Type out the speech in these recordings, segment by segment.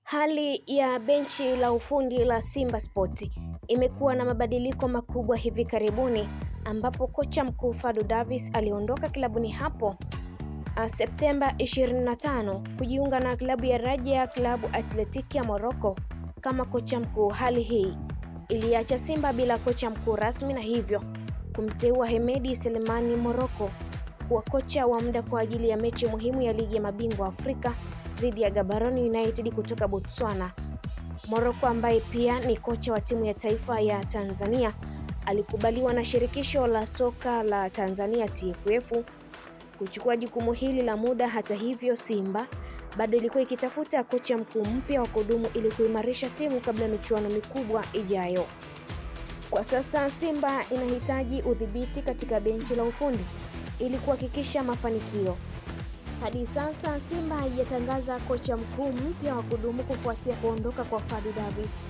Hali ya benchi la ufundi la Simba Sport imekuwa na mabadiliko makubwa hivi karibuni, ambapo kocha mkuu Fadlu Davis aliondoka klabuni hapo Septemba 25 kujiunga na klabu ya Raja Club Athletic ya Morocco kama kocha mkuu. Hali hii iliacha Simba bila kocha mkuu rasmi na hivyo kumteua Hemedi Selemani Morocco kuwa kocha wa muda kwa ajili ya mechi muhimu ya ligi ya mabingwa Afrika dhidi ya Gaborone United kutoka Botswana. Morocco, ambaye pia ni kocha wa timu ya taifa ya Tanzania, alikubaliwa na shirikisho la soka la Tanzania TFF kuchukua jukumu hili la muda. Hata hivyo, Simba bado ilikuwa ikitafuta kocha mkuu mpya wa kudumu ili kuimarisha timu kabla ya michuano mikubwa ijayo. Kwa sasa Simba inahitaji udhibiti katika benchi la ufundi ili kuhakikisha mafanikio. Hadi sasa Simba haijatangaza kocha mkuu mpya wa kudumu kufuatia kuondoka kwa Fadlu Davis.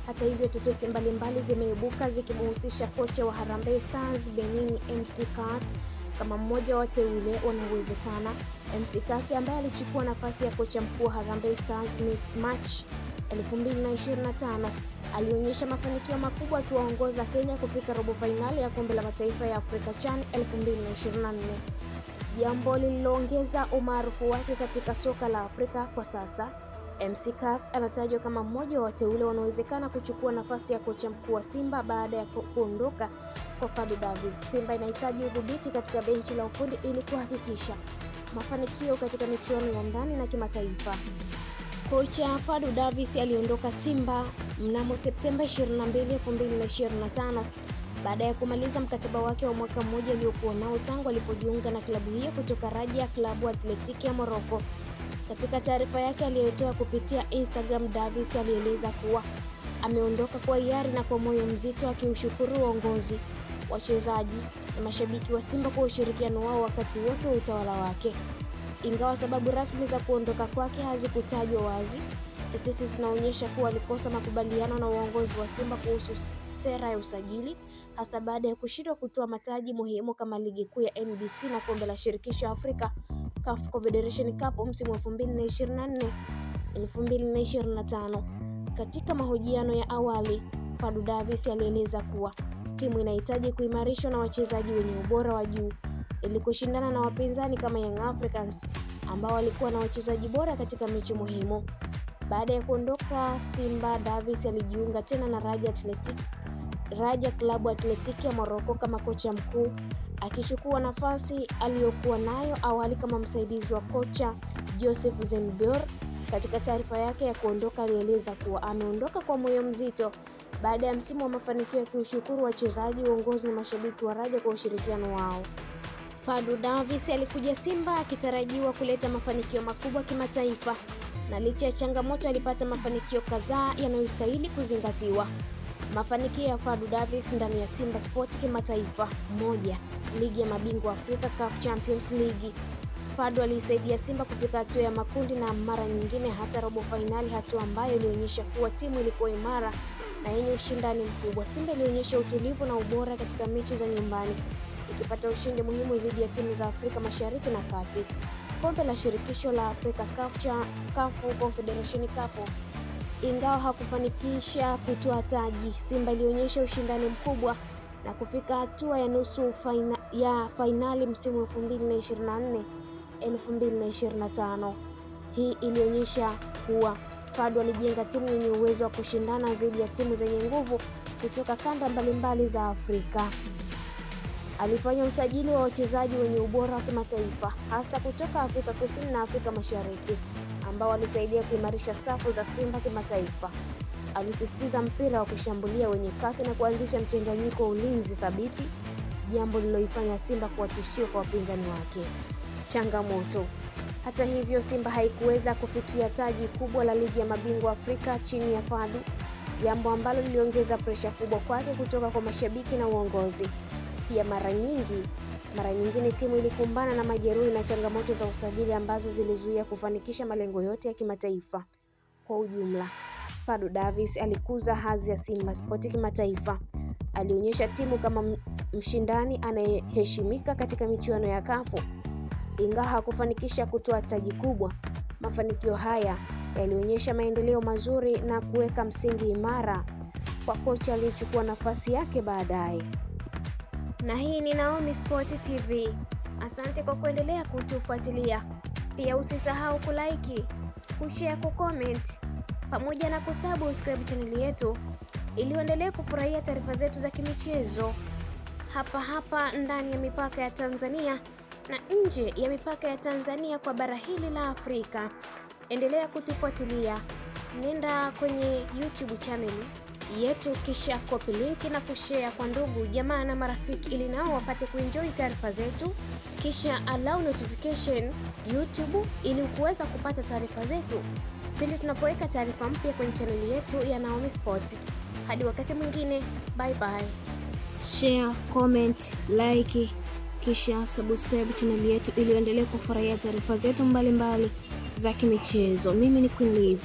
Hata hivyo, tetesi mbalimbali zimeibuka zikimhusisha kocha wa Harambee Stars Benin MC Kass kama mmoja wa wateule wanaowezekana. MC Kass, ambaye alichukua nafasi ya kocha mkuu wa Harambee Stars March 2025, alionyesha mafanikio makubwa akiwaongoza Kenya kufika robo fainali ya kombe la mataifa ya Afrika CHAN 2024. Jambo lililoongeza umaarufu wake katika soka la Afrika. Kwa sasa MC Kass anatajwa kama mmoja wa wateule wanaowezekana kuchukua nafasi ya kocha mkuu wa Simba baada ya kuondoka kwa Fadlu Davis. Simba inahitaji udhibiti katika benchi la ufundi ili kuhakikisha mafanikio katika michuano ya ndani na kimataifa. Kocha Fadlu Davis aliondoka Simba mnamo Septemba 22, 2025 baada ya kumaliza mkataba wake wa mwaka mmoja aliokuwa nao tangu alipojiunga na klabu hiyo kutoka Raja Club Athletic ya Morocco. Katika taarifa yake aliyotoa kupitia Instagram, Davis alieleza kuwa ameondoka kwa hiari na kwa moyo mzito, akiushukuru uongozi, wachezaji na mashabiki wa Simba kwa ushirikiano wao wakati wote wa utawala wake. Ingawa sababu rasmi za kuondoka kwake hazikutajwa wazi, tetesi zinaonyesha kuwa alikosa makubaliano na uongozi wa Simba kuhusu sera ya usajili, hasa baada ya kushindwa kutoa mataji muhimu kama ligi kuu ya NBC na kombe la shirikisho Afrika CAF Confederation Cup msimu wa 2024-2025. Katika mahojiano ya awali, Fadlu Davis alieleza kuwa timu inahitaji kuimarishwa na wachezaji wenye ubora wa juu ili kushindana na wapinzani kama Young Africans ambao walikuwa na wachezaji bora katika mechi muhimu. Baada ya kuondoka Simba, Davis alijiunga tena na Raja Club Athletic ya Morocco kama kocha mkuu, akichukua nafasi aliyokuwa nayo awali kama msaidizi wa kocha Joseph Zenbeur. Katika taarifa yake ya kuondoka alieleza kuwa ameondoka kwa moyo mzito baada ya msimu wa mafanikio, akiushukuru wachezaji, uongozi na mashabiki wa Raja kwa ushirikiano wao. Fadlu Davis alikuja Simba akitarajiwa kuleta mafanikio makubwa kimataifa, na licha ya changamoto alipata mafanikio kadhaa yanayostahili kuzingatiwa. Mafanikio ya Fadlu Davis ndani ya Simba Sport kimataifa: 1. Ligi ya mabingwa Afrika CAF Champions League. Fadlu alisaidia Simba kufika hatua ya makundi na mara nyingine hata robo fainali, hatua ambayo ilionyesha kuwa timu ilikuwa imara na yenye ushindani mkubwa. Simba ilionyesha utulivu na ubora katika mechi za nyumbani, ikipata ushindi muhimu dhidi ya timu za Afrika Mashariki na Kati. Kombe la shirikisho la Afrika CAF Confederation Cup. Ingawa hakufanikisha kutoa taji, Simba ilionyesha ushindani mkubwa na kufika hatua ya nusu fainali msimu wa 2024-2025. Hii ilionyesha kuwa Fadlu alijenga timu yenye uwezo wa kushindana dhidi ya timu zenye nguvu kutoka kanda mbalimbali za Afrika. Alifanya usajili wa wachezaji wenye ubora wa kimataifa, hasa kutoka Afrika Kusini na Afrika Mashariki, ambao walisaidia kuimarisha safu za Simba kimataifa. Alisisitiza mpira wa kushambulia wenye kasi na kuanzisha mchanganyiko wa ulinzi thabiti, jambo lililoifanya Simba kuwa tishio kwa wapinzani wake. Changamoto. Hata hivyo, Simba haikuweza kufikia taji kubwa la ligi ya mabingwa Afrika chini ya Fadlu, jambo ambalo liliongeza presha kubwa kwake kutoka kwa mashabiki na uongozi. Pia mara nyingine timu ilikumbana na majeruhi na changamoto za usajili ambazo zilizuia kufanikisha malengo yote ya kimataifa. Kwa ujumla, Fadlu Davis alikuza hadhi ya Simba Sport kimataifa. Alionyesha timu kama mshindani anayeheshimika katika michuano ya CAF. Ingawa hakufanikisha kutoa taji kubwa, mafanikio haya yalionyesha maendeleo mazuri na kuweka msingi imara kwa kocha aliyechukua nafasi yake baadaye. Na hii ni Naomi Sport TV. Asante kwa kuendelea kutufuatilia. Pia usisahau kulike, kushare, kucomment pamoja na kusubscribe chaneli yetu ili uendelee kufurahia taarifa zetu za kimichezo hapa ndani ya mipaka ya Tanzania na nje ya mipaka ya Tanzania kwa bara hili la Afrika. Endelea kutufuatilia. Nenda kwenye YouTube channel yetu kisha copy link na kushare kwa ndugu, jamaa na marafiki ili nao wapate kuenjoy taarifa zetu. Kisha allow notification YouTube ili kuweza kupata taarifa zetu pindi tunapoweka taarifa mpya kwenye chaneli yetu ya Naomi Sport. Hadi wakati mwingine, bye bye. Share, comment, like, kisha subscribe chaneli yetu ili uendelee kufurahia taarifa zetu mbalimbali za kimichezo. Mimi ni Queen Liz.